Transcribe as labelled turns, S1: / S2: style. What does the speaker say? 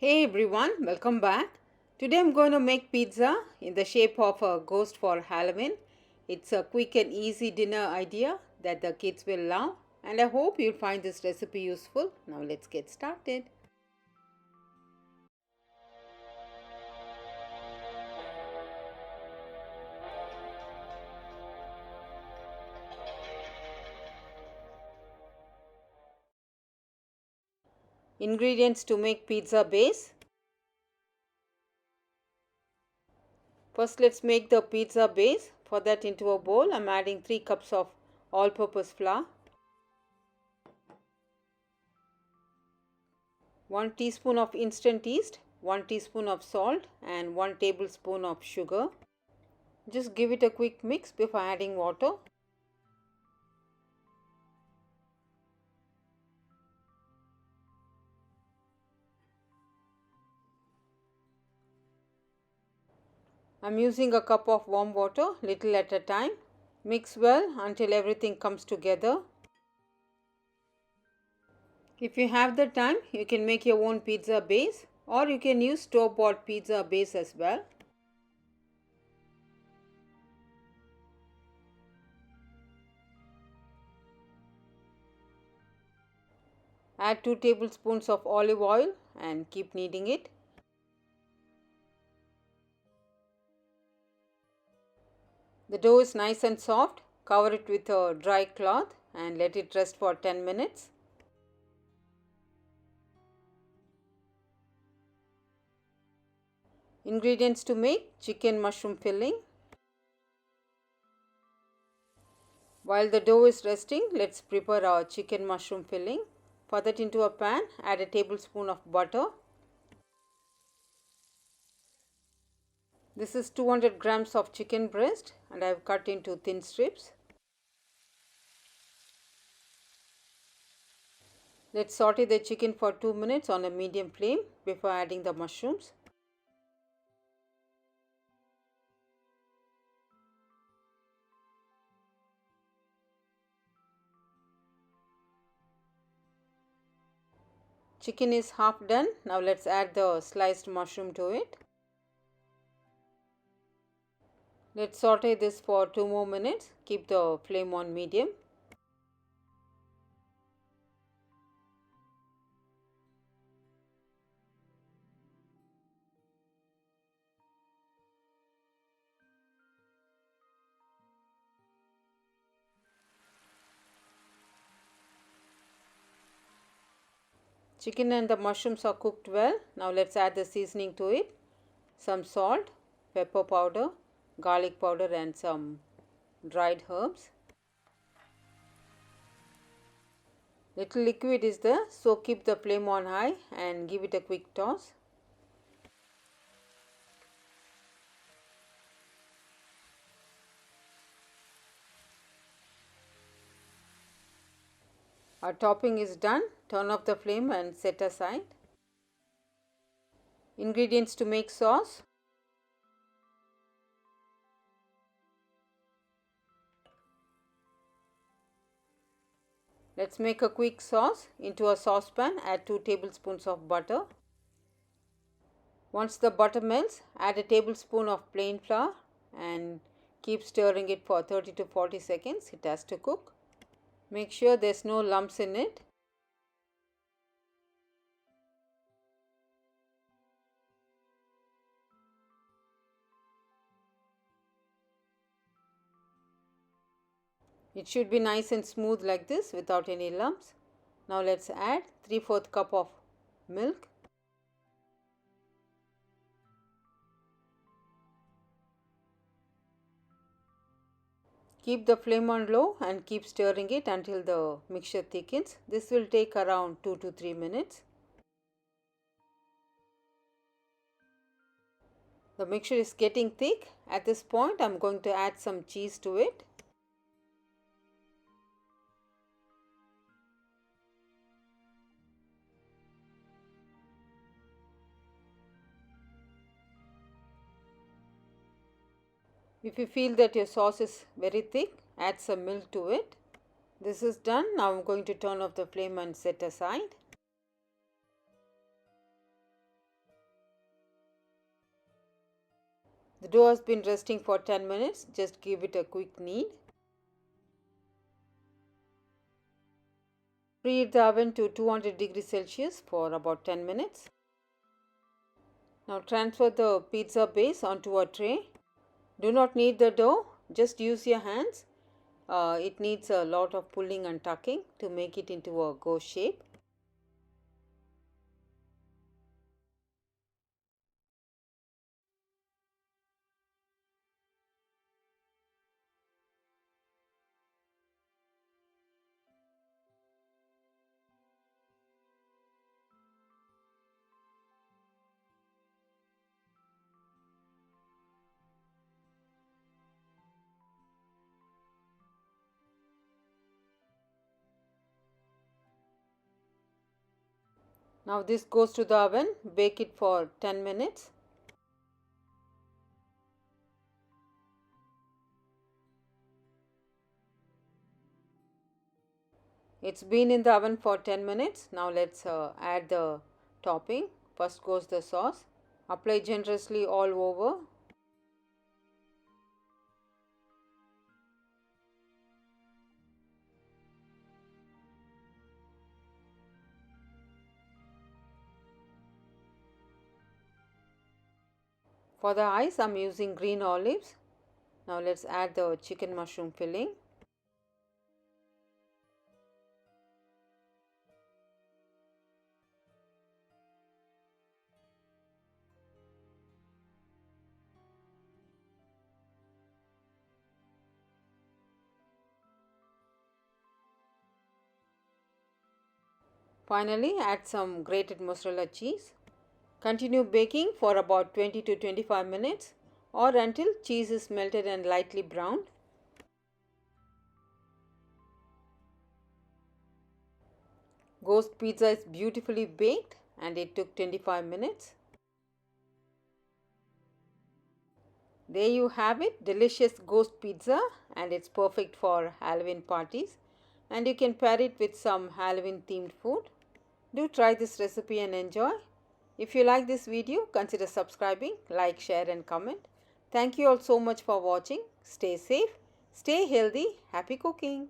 S1: Hey everyone, welcome back. Today I'm going to make pizza in the shape of a ghost for Halloween. It's a quick and easy dinner idea that the kids will love, and I hope you'll find this recipe useful. Now let's get started. Ingredients to make pizza base. First let's make the pizza base. For that, into a bowl I'm adding 3 cups of all-purpose flour, 1 teaspoon of instant yeast, 1 teaspoon of salt and 1 tablespoon of sugar. Just give it a quick mix before adding water. I'm using a cup of warm water, little at a time. Mix well until everything comes together. If you have the time, you can make your own pizza base, or you can use store-bought pizza base as well. Add 2 tablespoons of olive oil and keep kneading it. The dough is nice and soft. Cover it with a dry cloth and let it rest for 10 minutes. Ingredients to make: chicken mushroom filling. While the dough is resting, let's prepare our chicken mushroom filling. For that, into a pan, add a tablespoon of butter. This is 200 grams of chicken breast and I have cut into thin strips. Let's saute the chicken for 2 minutes on a medium flame before adding the mushrooms. Chicken is half done. Now let's add the sliced mushroom to it. Let's saute this for 2 more minutes. Keep the flame on medium. Chicken and the mushrooms are cooked well. Now let's add the seasoning to it. Some salt, pepper powder, garlic powder and some dried herbs. Little liquid is there, so keep the flame on high and give it a quick toss. Our topping is done. Turn off the flame and set aside. Ingredients to make sauce: let's make a quick sauce. Into a saucepan, add 2 tablespoons of butter. Once the butter melts, add a tablespoon of plain flour and keep stirring it for 30 to 40 seconds. It has to cook. Make sure there's no lumps in it. It should be nice and smooth like this without any lumps. Now let's add 3/4 cup of milk. Keep the flame on low and keep stirring it until the mixture thickens. This will take around 2 to 3 minutes. The mixture is getting thick. At this point, I'm going to add some cheese to it. If you feel that your sauce is very thick, add some milk to it. This is done. Now I'm going to turn off the flame and set aside. The dough has been resting for 10 minutes. Just give it a quick knead. Preheat the oven to 200 degrees Celsius for about 10 minutes. Now transfer the pizza base onto a tray. Do not knead the dough, just use your hands. It needs a lot of pulling and tucking to make it into a ghost shape. Now this goes to the oven. Bake it for 10 minutes. It's been in the oven for 10 minutes. Now let's add the topping. First goes the sauce. Apply generously all over. For the ice, I'm using green olives. Now let's add the chicken mushroom filling. Finally, add some grated mozzarella cheese. Continue baking for about 20 to 25 minutes or until cheese is melted and lightly browned. Ghost pizza is beautifully baked and it took 25 minutes. There you have it, delicious ghost pizza, and it's perfect for Halloween parties, and you can pair it with some Halloween themed food. Do try this recipe and enjoy. If you like this video, consider subscribing, like, share and comment. Thank you all so much for watching. Stay safe, stay healthy, happy cooking.